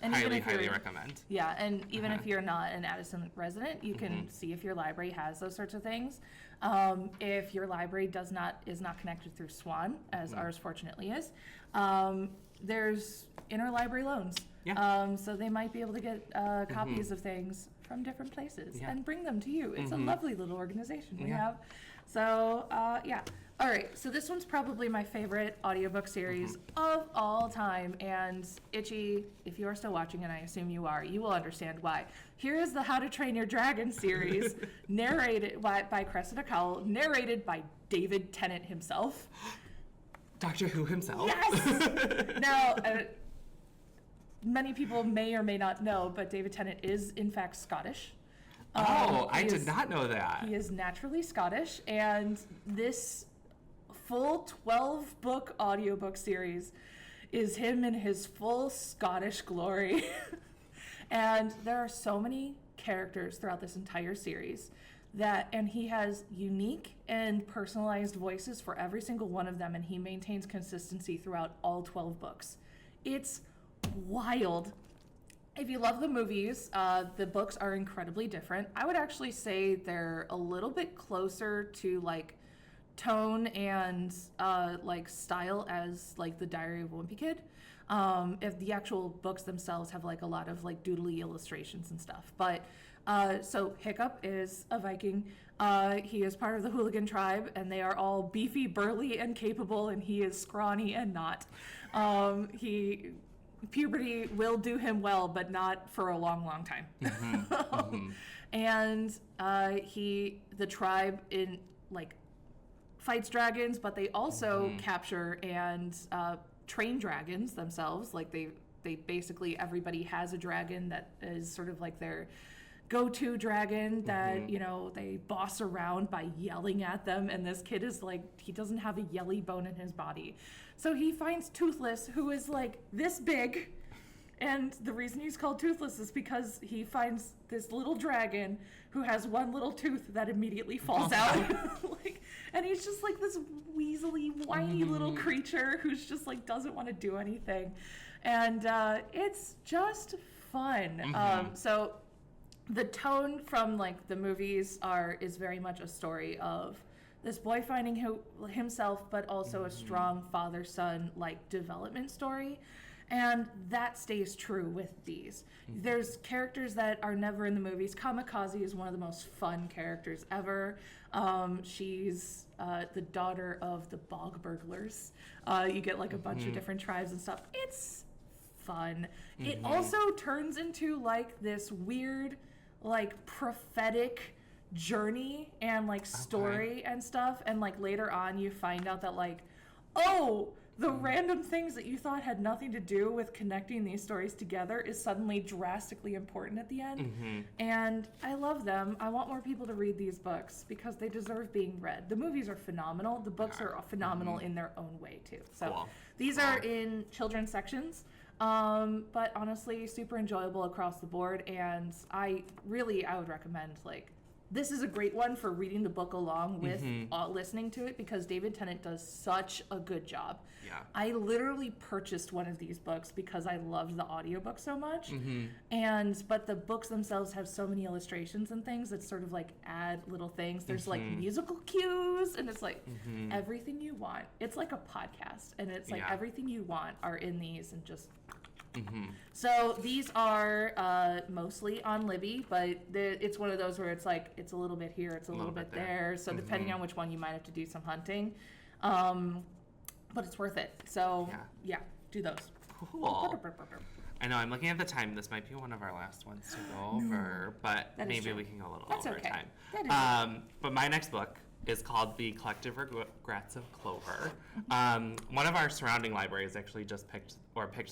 S1: and
S2: highly recommend.
S1: Yeah, and even if you're not an Addison resident, you can see if your library has those sorts of things. If your library is not connected through Swan, as ours fortunately is, there's interlibrary loans. So they might be able to get copies of things from different places and bring them to you. It's a lovely little organization we have. So all right, so this one's probably my favorite audiobook series of all time. And Itchy, if you are still watching, and I assume you are, you will understand why. Here is the How to Train Your Dragon series, narrated by Cressida Cowell, narrated by David Tennant himself.
S2: Doctor Who himself.
S1: Yes! Now, many people may or may not know, but David Tennant is, in fact, Scottish.
S2: I did not know that.
S1: He is naturally Scottish, and this full 12-book audiobook series is him in his full Scottish glory. And there are so many characters throughout this entire series and he has unique and personalized voices for every single one of them, and he maintains consistency throughout all 12 books. It's wild. If you love the movies, the books are incredibly different. I would actually say they're a little bit closer to like tone and like style as like the Diary of a Wimpy Kid. If the actual books themselves have like a lot of like doodly illustrations and stuff. But so Hiccup is a Viking. He is part of the Hooligan tribe, and they are all beefy, burly, and capable, and he is scrawny and not. Puberty will do him well, but not for a long, long time. And the tribe in like fights dragons, but they also capture and train dragons themselves. Like they basically, everybody has a dragon that is sort of like their go-to dragon that you know they boss around by yelling at them, and this kid is like, he doesn't have a yelly bone in his body, so he finds Toothless, who is like this big, and the reason he's called Toothless is because he finds this little dragon who has one little tooth that immediately falls out. And he's just like this weaselly, whiny little creature who's just like doesn't want to do anything, and it's just fun. So the tone from like the movies is very much a story of this boy finding himself, but also a strong father-son like development story. And that stays true with these. There's characters that are never in the movies. Kamikaze is one of the most fun characters ever. She's the daughter of the bog burglars. You get like a bunch of different tribes and stuff. It's fun. It also turns into like this weird, like prophetic journey and like story and stuff. And like later on you find out that like, oh, the random things that you thought had nothing to do with connecting these stories together is suddenly drastically important at the end. And I love them. I want more people to read these books because they deserve being read. The movies are phenomenal. The books are phenomenal in their own way too. So these are in children's sections, but honestly super enjoyable across the board. And I would recommend, like, this is a great one for reading the book along with listening to it, because David Tennant does such a good job. Yeah. I literally purchased one of these books because I loved the audiobook so much. But the books themselves have so many illustrations and things that sort of like add little things. There's like musical cues, and it's like everything you want. It's like a podcast, and it's like everything you want are in these, and just So these are mostly on Libby, but it's one of those where it's like it's a little bit here, it's a little bit there. So depending on which one, you might have to do some hunting. But it's worth it. So yeah, do those.
S2: Cool. I know, I'm looking at the time. This might be one of our last ones to go over, but maybe we can go a little over time. But my next book is called The Collective Regrets of Clover. One of our surrounding libraries actually just picked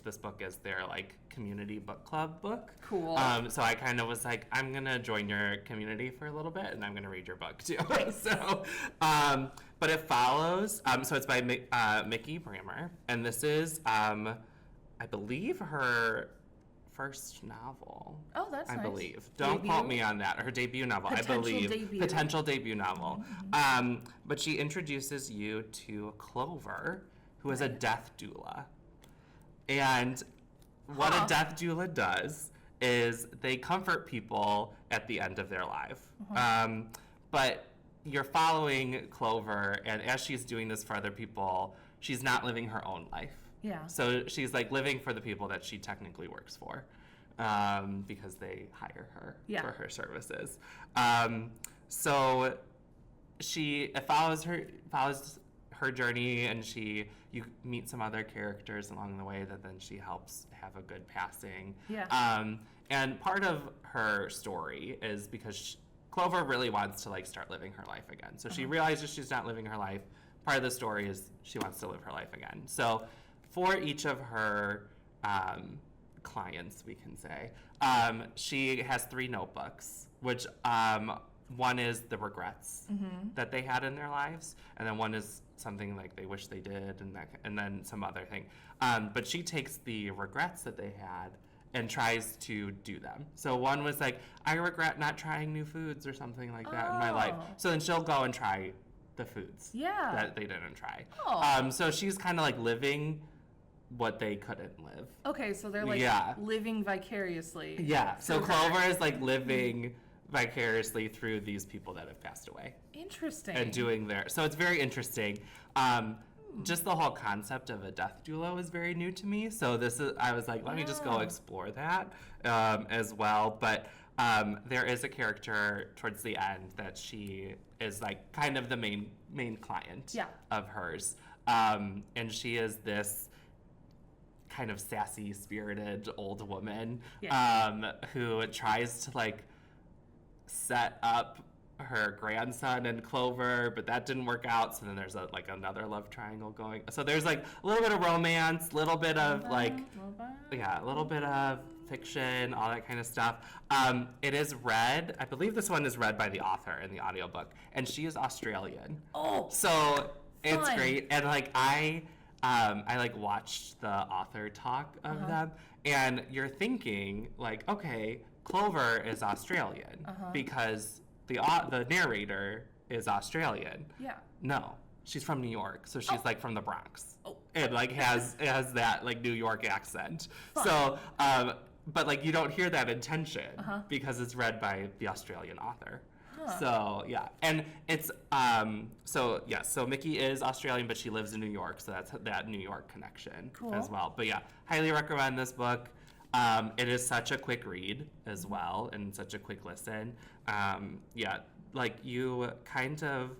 S2: this book as their like community book club book.
S1: Cool.
S2: So I kind of was like, I'm gonna join your community for a little bit, and I'm gonna read your book too. So, but it follows. So it's by Mickey Brammer, and this is, I believe, her first novel.
S1: Oh, that's nice.
S2: I believe. Don't quote me on that. Her debut novel,
S1: Potential
S2: I believe.
S1: Debut.
S2: Potential debut novel. But she introduces you to Clover, who is a death doula. And what a death doula does is they comfort people at the end of their life. But you're following Clover, and as she's doing this for other people, she's not living her own life.
S1: Yeah.
S2: So she's like living for the people that she technically works for, because they hire her for her services. So it follows her journey, and you meet some other characters along the way that then she helps have a good passing.
S1: Yeah.
S2: And part of her story is because Clover really wants to like start living her life again. So she realizes she's not living her life. Part of the story is she wants to live her life again. So for each of her clients, we can say, she has 3 notebooks, which one is the regrets that they had in their lives, and then one is something like they wish they did, and then some other thing. But she takes the regrets that they had and tries to do them. So one was like, I regret not trying new foods or something like that in my life. So then she'll go and try the foods that they didn't try. So she's kind of like living what they couldn't live.
S1: Okay, so they're like living vicariously.
S2: Yeah, so Clover is like living vicariously through these people that have passed away.
S1: Interesting.
S2: And doing so it's very interesting. Just the whole concept of a death doula was very new to me. So I was like, let me just go explore that as well. But there is a character towards the end that she is like kind of the main client of hers. And she is this kind of sassy, spirited old woman who tries to like set up her grandson and Clover, but that didn't work out. So then there's another love triangle going. So there's like a little bit of romance, a little bit of a little bit of fiction, all that kind of stuff. It is read, I believe this one is read by the author in the audiobook, and she is Australian. Oh, so it's great. And like I like watched the author talk of them, and you're thinking like, okay, Clover is Australian because the narrator is Australian. Yeah. No, she's from New York, so she's like from the Bronx, and like has that like New York accent. Fun. So, but like you don't hear that intention because it's read by the Australian author. So yeah, and it's so Mickey is Australian, but she lives in New York, so that's that New York connection as well. But yeah, highly recommend this book. It is such a quick read as well, and such a quick listen. Like you kind of,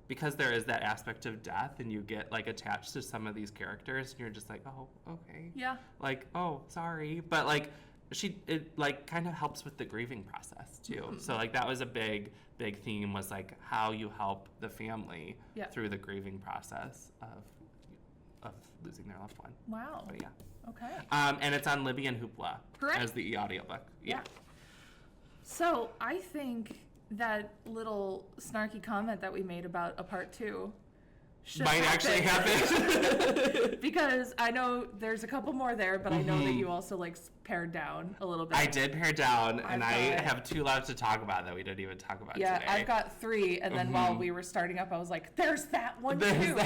S2: because there is that aspect of death, and you get like attached to some of these characters, and you're just like, oh, okay. Yeah. Like, oh, sorry. But like, it like kind of helps with the grieving process too. So like that was a big theme, was like how you help the family through the grieving process of losing their loved one. Wow. But yeah. Okay. And it's on Libby and Hoopla as the e-audiobook. Yeah.
S1: So I think that little snarky comment that we made about a part 2 might actually happen. Because I know there's a couple more there, but I know that you also like pared down a little bit.
S2: I did pare down, and I have 2 left to talk about that we didn't even talk about today.
S1: Yeah, I've got 3, and then while we were starting up, I was like, there's that one too.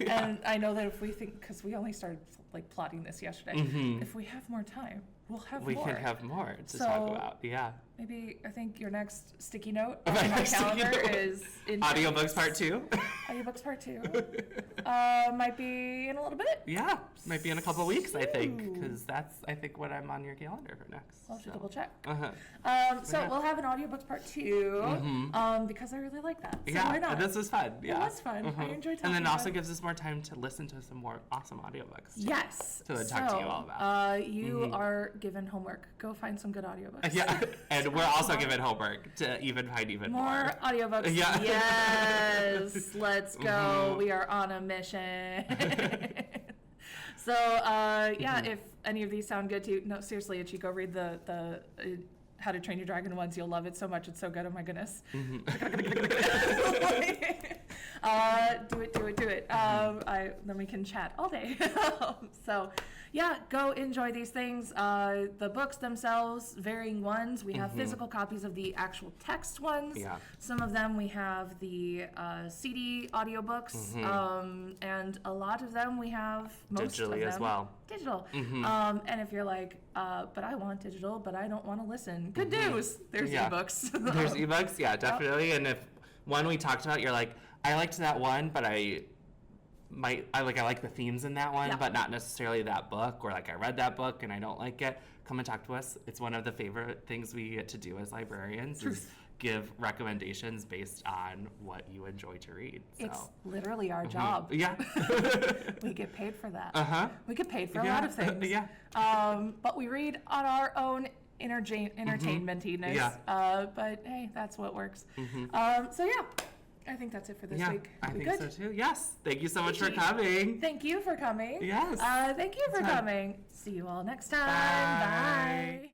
S1: And I know that if we think, because we only started like plotting this yesterday, if we have more time, we'll have more.
S2: We can have more to talk about, yeah.
S1: maybe I think your next sticky note
S2: My
S1: on my
S2: next sticky
S1: calendar
S2: note.
S1: is
S2: Audiobooks part 2.
S1: Audiobooks part 2. Might be in a little bit.
S2: Yeah, might be in a couple weeks, I think,
S1: Ooh.
S2: because that's, I think, what I'm on your calendar for next.
S1: I'll have to double check.
S2: Uh-huh.
S1: So
S2: Yeah.
S1: we'll have an audiobooks part 2, because I really like that. So
S2: Yeah,
S1: why not?
S2: this was fun. Yeah.
S1: It was fun. I enjoyed talking
S2: And then
S1: about
S2: also
S1: it.
S2: gives us more time to listen to some more awesome audiobooks. Too.
S1: Yes.
S2: To talk to you all about.
S1: You are given homework. Go find some good audiobooks.
S2: Yeah, and we're also given homework to even find even
S1: More audiobooks.
S2: Yeah.
S1: Yes. Let's go. We are on a mission. So, yeah, if any of these sound good to you, no, seriously, Itchy, go read the How to Train Your Dragon ones. You'll love it so much. It's so good. Oh my goodness. Do it. Then we can chat all day. So, yeah, go enjoy these things. The books themselves, varying ones. We have physical copies of the actual text ones.
S2: Yeah.
S1: Some of them we have the CD audiobooks, and a lot of them we have most of
S2: Digitally
S1: them
S2: as well.
S1: digital. And if you're like, but I want digital, but I don't want to listen. Good news. There's
S2: Yeah.
S1: ebooks.
S2: There's ebooks, yeah, definitely. And if one we talked about, you're like, I liked that one, but I like the themes in that one,
S1: Yeah.
S2: but not necessarily that book, or like I read that book and I don't like it. Come and talk to us. It's one of the favorite things we get to do as librarians is give recommendations based on what you enjoy to read. So.
S1: It's literally our job.
S2: Yeah.
S1: We get paid for that.
S2: Uh-huh.
S1: We get paid for a
S2: Yeah.
S1: lot of things.
S2: Yeah.
S1: But we read on our own entertainmentiness.
S2: Yeah.
S1: But hey, that's what works. So yeah, I think that's it for this
S2: Yeah,
S1: week.
S2: I
S1: We
S2: think
S1: good?
S2: so too. Yes. Thank you so much for
S1: Thank you.
S2: coming.
S1: Thank you for coming.
S2: Yes.
S1: Thank you for
S2: Anytime.
S1: coming. See you all next time.
S2: Bye.
S1: Bye.